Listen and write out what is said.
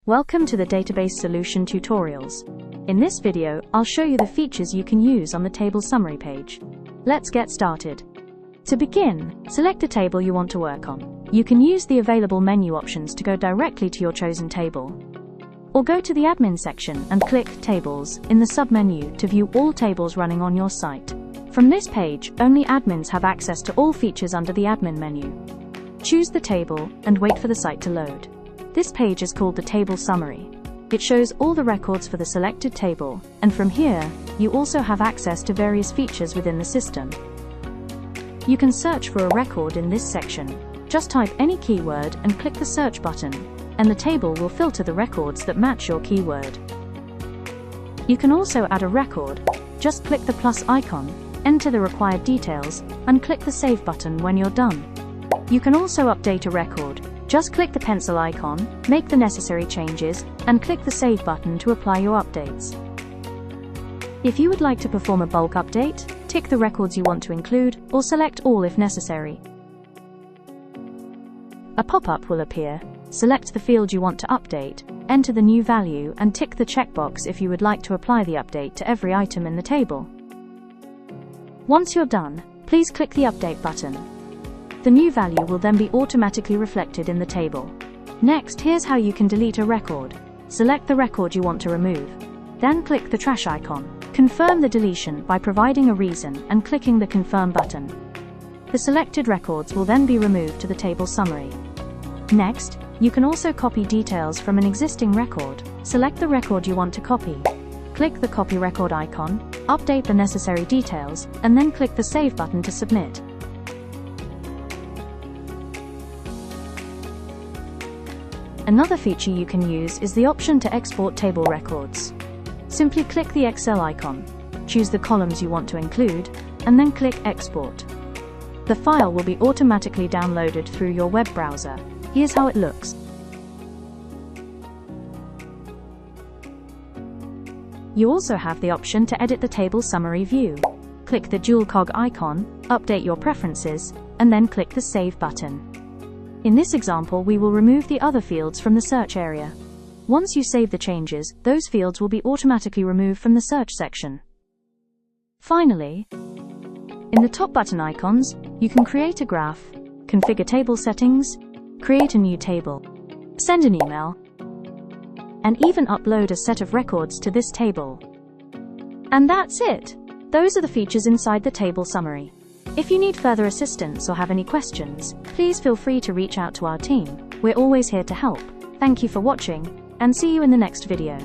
Welcome to the Database Solution Tutorials. In this video, I'll show you the features you can use on the table summary page. Let's get started. To begin, select a table you want to work on. You can use the available menu options to go directly to your chosen table. Or go to the admin section and click Tables in the submenu to view all tables running on your site. From this page, only admins have access to all features under the admin menu. Choose the table and wait for the site to load. This page is called the table summary. It shows all the records for the selected table, and from here, you also have access to various features within the system. You can search for a record in this section. Just type any keyword and click the search button, and the table will filter the records that match your keyword. You can also add a record. Just click the plus icon, enter the required details, and click the save button when you're done. You can also update a record. Just click the pencil icon, make the necessary changes, and click the save button to apply your updates. If you would like to perform a bulk update, tick the records you want to include, or select all if necessary. A pop-up will appear. Select the field you want to update, enter the new value, and tick the checkbox if you would like to apply the update to every item in the table. Once you're done, please click the update button. The new value will then be automatically reflected in the table. Next, here's how you can delete a record. Select the record you want to remove. Then click the trash icon. Confirm the deletion by providing a reason and clicking the confirm button. The selected records will then be removed to the table summary. Next, you can also copy details from an existing record. Select the record you want to copy. Click the copy record icon, update the necessary details, and then click the save button to submit. Another feature you can use is the option to export table records. Simply click the Excel icon, choose the columns you want to include, and then click Export. The file will be automatically downloaded through your web browser. Here's how it looks. You also have the option to edit the table summary view. Click the dual cog icon, update your preferences, and then click the Save button. In this example, we will remove the other fields from the search area. Once you save the changes, those fields will be automatically removed from the search section. Finally, in the top button icons, you can create a graph, configure table settings, create a new table, send an email, and even upload a set of records to this table. And that's it! Those are the features inside the table summary. If you need further assistance or have any questions, please feel free to reach out to our team. We're always here to help. Thank you for watching, and see you in the next video.